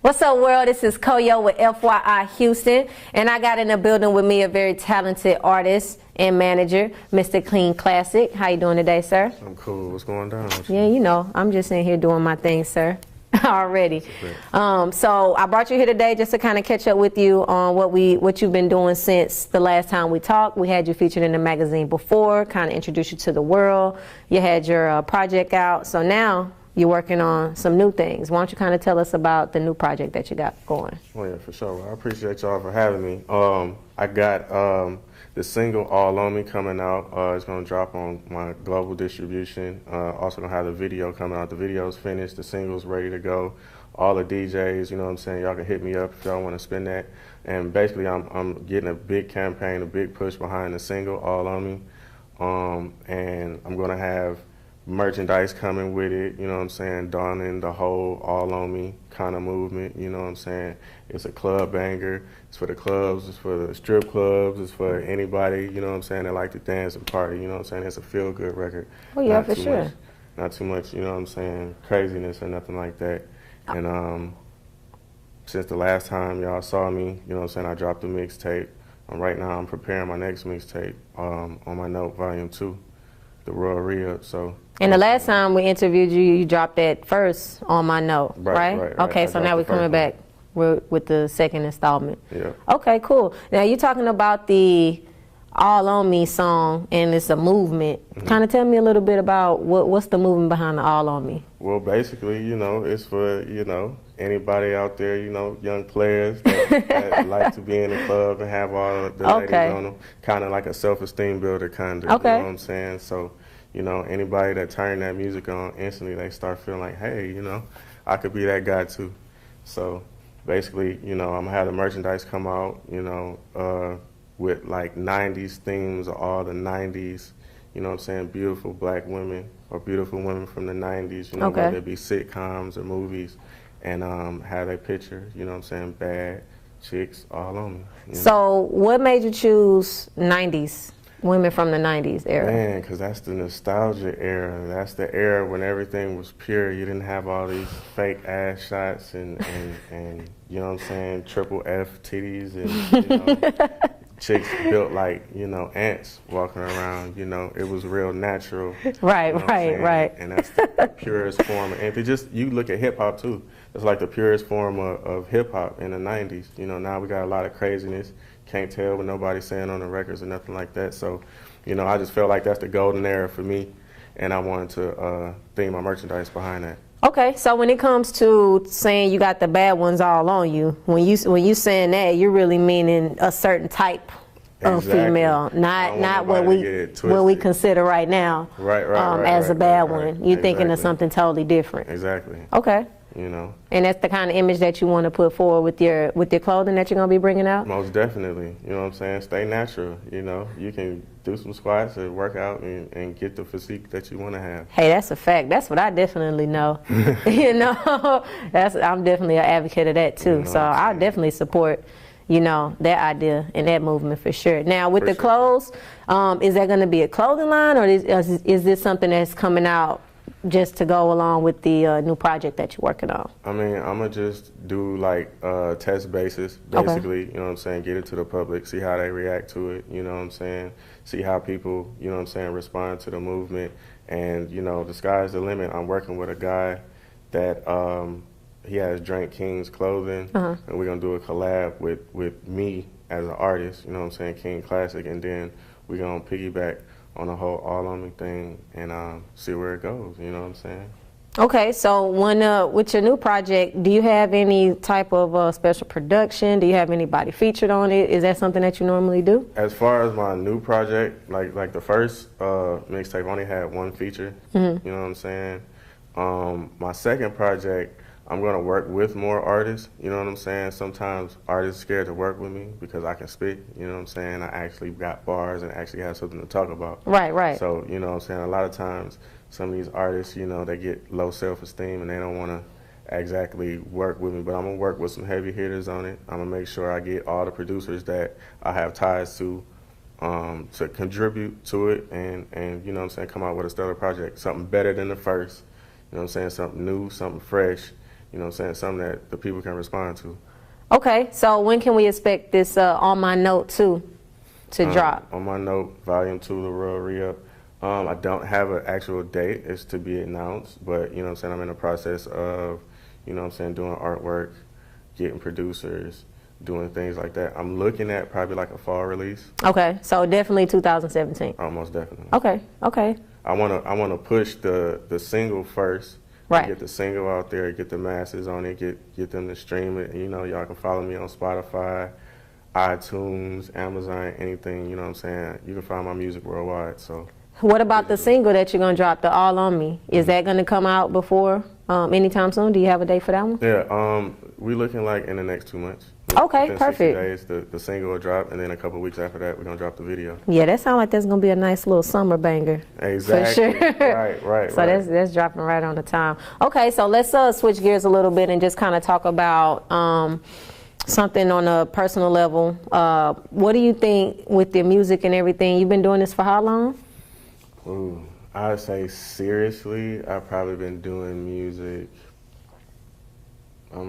What's up, world? This is Koyo with FYI Houston, and I got in the building with me a very talented artist and manager, Mr. Clean Classic. How you doing today, sir? I'm cool. What's going down? Yeah, you know, I'm just in here doing my thing, sir. Already. So I brought you here today just to kind of catch up with you on what you've been doing since the last time we talked. We had you featured in the magazine before, kind of introduced you to the world. You had your project out, so now you're working on some new things. Why don't you kind of tell us about the new project that you got going? Well, yeah, for sure. Well, I appreciate y'all for having me. I got the single All On Me coming out. It's going to drop on my global distribution. Also going to have the video coming out. The video's finished. The single's ready to go. All the DJs, you know what I'm saying, y'all can hit me up if y'all want to spin that. And basically, I'm getting a big campaign, a big push behind the single All On Me. And I'm going to have merchandise coming with it, you know what I'm saying, donning the whole All On Me kind of movement, you know what I'm saying. It's a club banger. It's for the clubs, it's for the strip clubs, it's for anybody, you know what I'm saying, that like to dance and party, you know what I'm saying. It's a feel-good record. Oh yeah, for sure. Not too much, you know what I'm saying, craziness or nothing like that. And since the last time y'all saw me, you know what I'm saying, I dropped a mixtape. Right now I'm preparing my next mixtape on my Note Volume 2, the Royal Re-Up, so. And the last time we interviewed you, you dropped that first on my Note, right? Okay, so now we're coming back with the second installment. Yeah. Okay, cool. Now you're talking about the All On Me song, and it's a movement. Kind of tell me a little bit about what's the movement behind the All On Me? Well, basically, you know, it's for, you know, anybody out there, you know, young players that like to be in the club and have all the ladies on them. Kind of like a self-esteem builder, kind of. Okay. You know what I'm saying? So, you know, anybody that turn that music on, instantly they start feeling like, hey, you know, I could be that guy too. So basically, you know, I'm gonna have the merchandise come out, you know, with like 90s themes, all the 90s, you know what I'm saying, beautiful black women or beautiful women from the 90s, you know, whether it be sitcoms or movies, and have a picture, you know what I'm saying, bad chicks all on me. So what made you choose 90s? Women from the 90s era? Man, because that's the nostalgia era. That's the era when everything was pure. You didn't have all these fake ass shots and you know what I'm saying, triple F titties and, you know, chicks built like, you know, ants walking around. You know, it was real natural. Right, you know right. And that's the purest form. And if you look at hip hop too, it's like the purest form of hip hop in the 90s. You know, now we got a lot of craziness. Can't tell what nobody's saying on the records or nothing like that. So, you know, I just felt like that's the golden era for me, and I wanted to theme my merchandise behind that. Okay, so when it comes to saying you got the bad ones all on you, when you saying that, you're really meaning a certain type of female, not what we consider right now as a bad one. You're thinking of something totally different. Exactly. Okay. You know. And that's the kind of image that you want to put forward with your clothing that you're going to be bringing out? Most definitely. You know what I'm saying? Stay natural. You know, you can do some squats and work out and get the physique that you want to have. Hey, that's a fact. That's what I definitely know. You know, I'm definitely an advocate of that too. You know, so I'll definitely support, you know, that idea and that movement for sure. Now, with the clothes, is that going to be a clothing line, or is this something that's coming out just to go along with the new project that you're working on? I mean, I'm going to just do like test basis, basically, you know what I'm saying, get it to the public, see how they react to it, you know what I'm saying, see how people, you know what I'm saying, respond to the movement, and, you know, the sky's the limit. I'm working with a guy that he has Drink King's clothing, and we're going to do a collab with me as an artist, you know what I'm saying, King Classic, and then we're going to piggyback on the whole All On Me thing and see where it goes, you know what I'm saying? Okay, so when with your new project, do you have any type of special production? Do you have anybody featured on it? Is that something that you normally do? As far as my new project, like the first mixtape only had one feature, you know what I'm saying? My second project, I'm going to work with more artists, you know what I'm saying? Sometimes artists are scared to work with me because I can spit, you know what I'm saying? I actually got bars and actually have something to talk about. Right. So, you know what I'm saying? A lot of times, some of these artists, you know, they get low self-esteem and they don't want to exactly work with me, but I'm going to work with some heavy hitters on it. I'm going to make sure I get all the producers that I have ties to contribute to it and, you know what I'm saying, come out with a stellar project, something better than the first, you know what I'm saying, something new, something fresh. you know what I'm saying, something that the people can respond to. Okay, so when can we expect this On My Note 2 to drop? On My Note, Volume 2, The Real Re-Up. I don't have an actual date. It's to be announced, but, you know what I'm saying, I'm in the process of, you know what I'm saying, doing artwork, getting producers, doing things like that. I'm looking at probably like a fall release. Okay, so definitely 2017. Almost definitely. Okay, okay. I wanna push the single first. Right. Get the single out there, get the masses on it, get them to stream it. You know, y'all can follow me on Spotify, iTunes, Amazon, anything. You know what I'm saying? You can find my music worldwide. So. What about the single that you're gonna drop, the All On Me? Is that gonna come out before anytime soon? Do you have a date for that one? Yeah, we looking like in the next 2 months. Okay, Within perfect. 60 days, the single will drop, and then a couple weeks after that, we're gonna drop the video. Yeah, that sounds like that's gonna be a nice little summer banger. Exactly. For sure. Right. So that's dropping right on the time. Okay, so let's switch gears a little bit and just kind of talk about something on a personal level. What do you think with the music and everything? You've been doing this for how long? Ooh, I'd say seriously, I've probably been doing music. I'm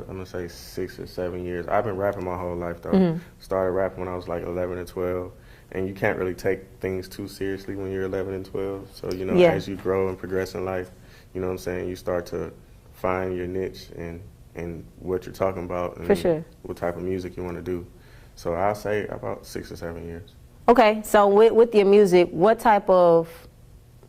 gonna say 6 or 7 years. I've been rapping my whole life though. Mm-hmm. Started rapping when I was like 11 and 12, and you can't really take things too seriously when you're 11 and 12. So you know, as you grow and progress in life, you know what I'm saying, you start to find your niche and what you're talking about and For sure. what type of music you want to do. So I'll say about 6 or 7 years. Okay, so with your music, what type of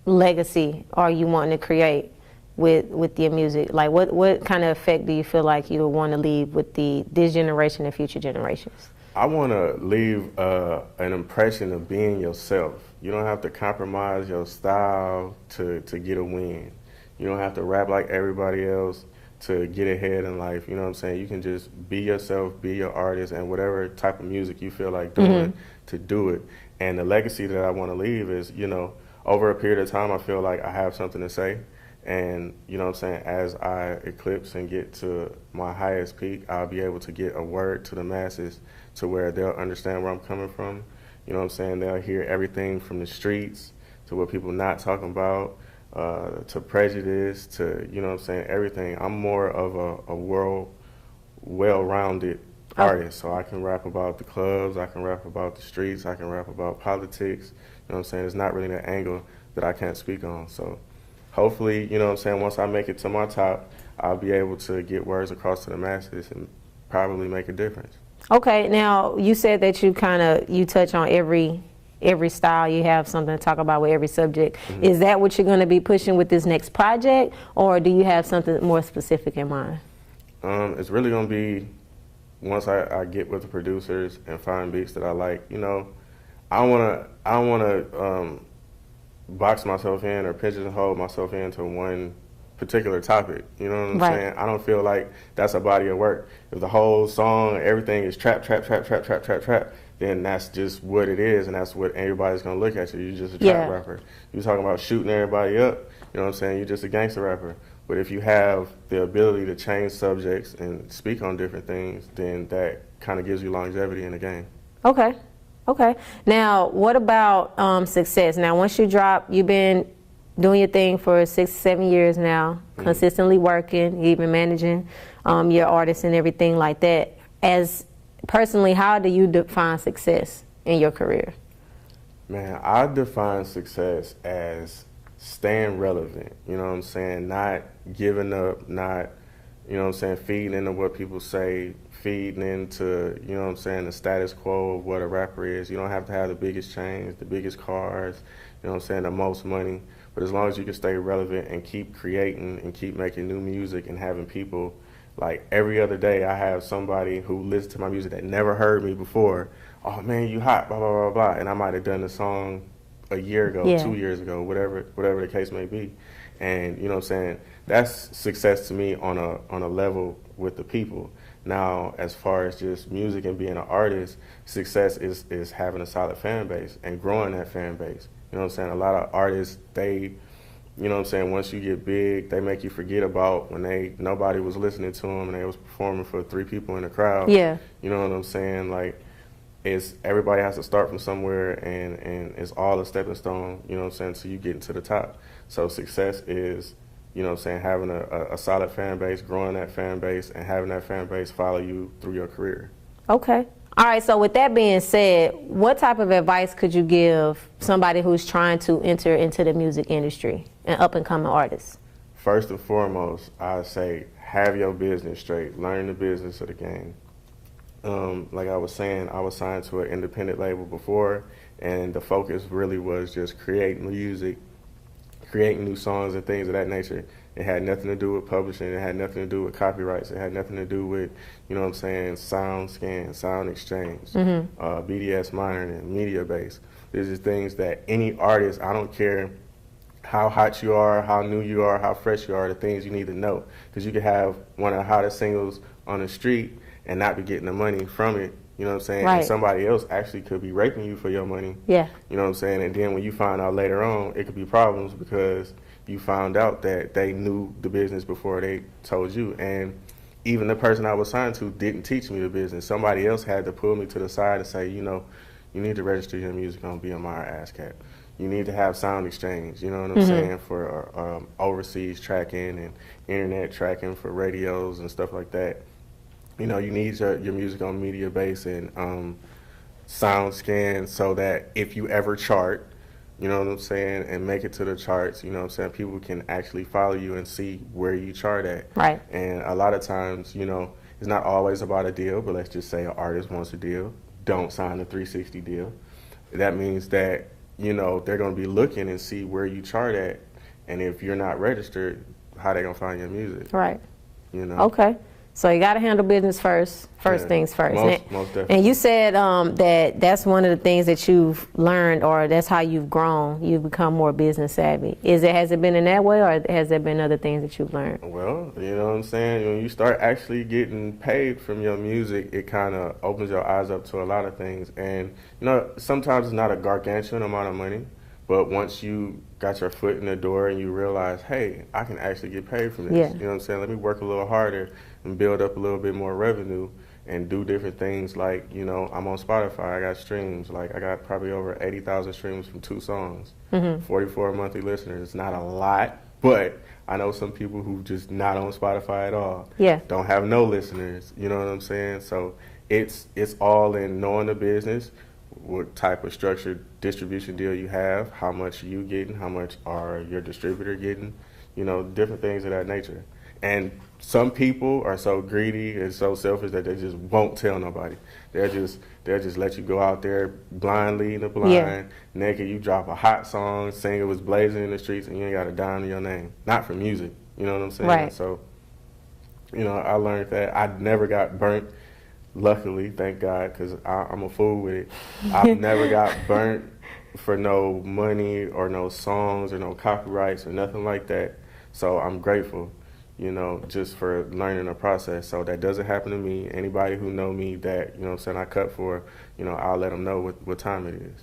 legacy are you wanting to create with your music? Like what kind of effect do you feel like you would want to leave with this generation and future generations? I want to leave an impression of being yourself. You don't have to compromise your style to get a win. You don't have to rap like everybody else to get ahead in life. You know what I'm saying? You can just be yourself, be your artist, and whatever type of music you feel like doing, to do it. And the legacy that I want to leave is, you know, over a period of time, I feel like I have something to say. And, you know what I'm saying, as I eclipse and get to my highest peak, I'll be able to get a word to the masses to where they'll understand where I'm coming from. You know what I'm saying? They'll hear everything from the streets to what people not talking about, to prejudice, to, you know what I'm saying, everything. I'm more of a well-rounded artist. So I can rap about the clubs, I can rap about the streets, I can rap about politics. You know what I'm saying? It's not really an angle that I can't speak on. So hopefully, you know what I'm saying, once I make it to my top, I'll be able to get words across to the masses and probably make a difference. Okay, now you said that you touch on every style. You have something to talk about with every subject. Is that what you're going to be pushing with this next project, or do you have something more specific in mind? It's really going to be, once I get with the producers and find beats that I like, you know, I don't want to box myself in or pigeonhole myself into one particular topic. You know what I'm saying? I don't feel like that's a body of work. If the whole song, everything is trap, then that's just what it is, and that's what everybody's gonna look at you. You're just a trap rapper. You're talking about shooting everybody up, you know what I'm saying? You're just a gangster rapper. But if you have the ability to change subjects and speak on different things, then that kind of gives you longevity in the game. Okay. Now, what about success? Now, once you drop, you've been doing your thing for 6, 7 years now, consistently working, even managing your artists and everything like that. As personally, how do you define success in your career? Man, I define success as staying relevant, you know what I'm saying? Not giving up, not, you know what I'm saying, feeding into what people say, feeding into, you know what I'm saying, the status quo of what a rapper is. You don't have to have the biggest chains, the biggest cars, you know what I'm saying, the most money. But as long as you can stay relevant and keep creating and keep making new music and having people, like every other day I have somebody who listens to my music that never heard me before. Oh man, you hot, blah, blah, blah, blah. And I might have done the song a year ago, 2 years ago, whatever the case may be. And you know what I'm saying, that's success to me on a level with the people. Now, as far as just music and being an artist, success is having a solid fan base and growing that fan base. You know what I'm saying? A lot of artists, they, you know what I'm saying, once you get big, they make you forget about when nobody was listening to them and they was performing for 3 people in the crowd. Yeah. You know what I'm saying? Like, everybody has to start from somewhere, and it's all a stepping stone, you know what I'm saying, so you get to the top. So success is you know what I'm saying, having a solid fan base, growing that fan base, and having that fan base follow you through your career. Okay. All right, so with that being said, what type of advice could you give somebody who's trying to enter into the music industry, an up-and-coming artist? First and foremost, I say have your business straight. Learn the business of the game. Like I was saying, I was signed to an independent label before, and the focus really was just creating music, creating new songs and things of that nature. It had nothing to do with publishing. It had nothing to do with copyrights. It had nothing to do with, you know what I'm saying, sound scan, sound exchange, BDS monitoring, media base. These are things that any artist, I don't care how hot you are, how new you are, how fresh you are, the things you need to know. Because you could have one of the hottest singles on the street and not be getting the money from it. You know what I'm saying? Right. And somebody else actually could be raping you for your money. Yeah. You know what I'm saying? And then when you find out later on, it could be problems because you found out that they knew the business before they told you. And even the person I was signed to didn't teach me the business. Somebody else had to pull me to the side and say, you know, you need to register your music on BMI or ASCAP. You need to have sound exchange, you know what I'm saying, for overseas tracking and internet tracking for radios and stuff like that. You know, you need your music on media base and sound scan so that if you ever chart, you know what I'm saying, and make it to the charts, you know what I'm saying, people can actually follow you and see where you chart at. Right. And a lot of times, you know, it's not always about a deal, but let's just say an artist wants a deal. Don't sign a 360 deal. That means that, you know, they're going to be looking and see where you chart at. And if you're not registered, how they going to find your music? Right. You know? Okay. So you got to handle business first. First things first. Most definitely. And you said that that's one of the things that you've learned, or that's how you've grown. You've become more business savvy. Has it been in that way, or has there been other things that you've learned? Well, you know what I'm saying? When you start actually getting paid from your music, it kind of opens your eyes up to a lot of things. And, you know, sometimes it's not a gargantuan amount of money, but once you got your foot in the door and you realize, hey, I can actually get paid from this. Yeah. You know what I'm saying? Let me work a little harder and build up a little bit more revenue and do different things like, you know, I'm on Spotify, I got streams, like I got probably over 80,000 streams from 2 songs, 44 monthly listeners. It's not a lot, but I know some people who just not on Spotify at all. Yeah. Don't have no listeners, you know what I'm saying? So it's all in knowing the business, what type of structured distribution deal you have, how much you getting, how much are your distributor getting, you know, different things of that nature. And some people are so greedy and so selfish that they just won't tell nobody. They'll just let you go out there blindly in the blind, naked. You drop a hot song, sing it was blazing in the streets, and you ain't got a dime to your name. Not for music, you know what I'm saying? Right. So, you know, I learned that. I never got burnt. Luckily, thank God, because I'm a fool with it. I've never got burnt for no money or no songs or no copyrights or nothing like that. So I'm grateful, you know, just for learning the process. So that doesn't happen to me. Anybody who know me that, you know what I'm saying, I cut for, you know, I'll let them know what time it is.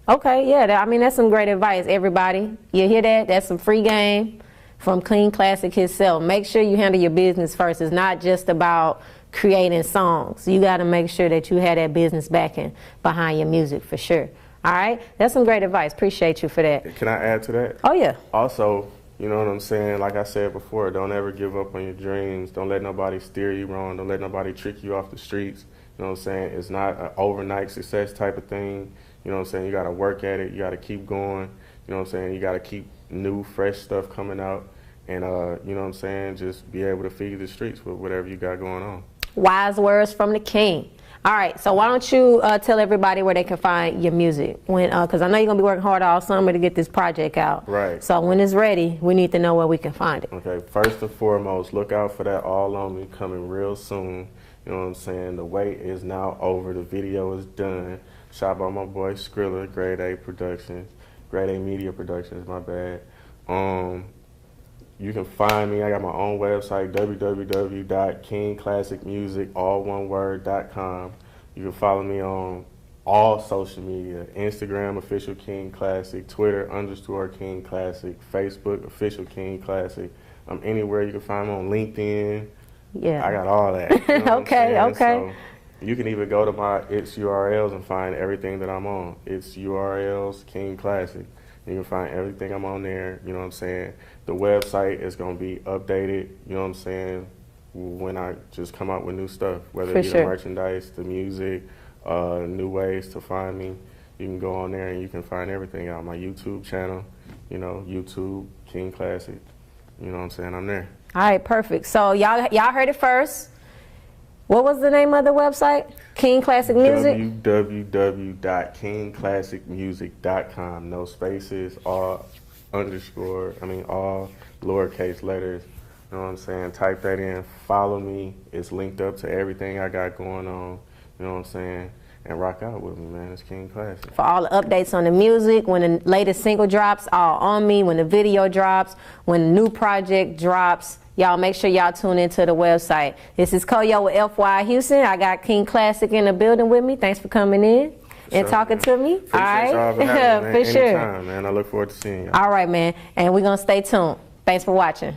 Okay, yeah, I mean, that's some great advice, everybody. You hear that? That's some free game from Clean Classic himself. Make sure you handle your business first. It's not just about creating songs. You got to make sure that you have that business backing behind your music for sure. All right? That's some great advice. Appreciate you for that. Can I add to that? Oh, yeah. Also, you know what I'm saying? Like I said before, don't ever give up on your dreams. Don't let nobody steer you wrong. Don't let nobody trick you off the streets. You know what I'm saying? It's not an overnight success type of thing. You know what I'm saying? You got to work at it. You got to keep going. You know what I'm saying? You got to keep new, fresh stuff coming out. And, you know what I'm saying? Just be able to feed the streets with whatever you got going on. Wise words from the king. All right, so why don't you tell everybody where they can find your music? Because I know you're going to be working hard all summer to get this project out. Right. So when it's ready, we need to know where we can find it. Okay, first and foremost, look out for that All On Me coming real soon. You know what I'm saying? The wait is now over. The video is done. Shot by my boy Skrilla, Grade A Productions. Grade A Media Productions, my bad. You can find me. I got my own website, www.kingclassicmusic.com. You can follow me on all social media, Instagram, Official King Classic, Twitter, _King Classic, Facebook, Official King Classic. I'm anywhere you can find me on LinkedIn. Yeah. I got all that. You know Okay. So you can even go to my It's URLs and find everything that I'm on. It's URLs, King Classic. You can find everything I'm on there. You know what I'm saying? The website is going to be updated. You know what I'm saying? When I just come out with new stuff, whether it be the merchandise, the music, new ways to find me. You can go on there and you can find everything out. My YouTube channel, you know, YouTube, King Classic. You know what I'm saying? I'm there. All right, perfect. So y'all heard it first. What was the name of the website? King Classic Music? www.kingclassicmusic.com. No spaces, all lowercase letters. You know what I'm saying? Type that in. Follow me. It's linked up to everything I got going on. You know what I'm saying? And rock out with me, man. It's King Classic. For all the updates on the music, when the latest single drops, all on me. When the video drops, when the new project drops, y'all make sure y'all tune into the website. This is Koyo with FYI Houston. I got King Classic in the building with me. Thanks for coming in and talking to me. Appreciate all right, y'all for having me, man. for sure. Anytime, man. I look forward to seeing y'all. All right, man. And we're gonna stay tuned. Thanks for watching.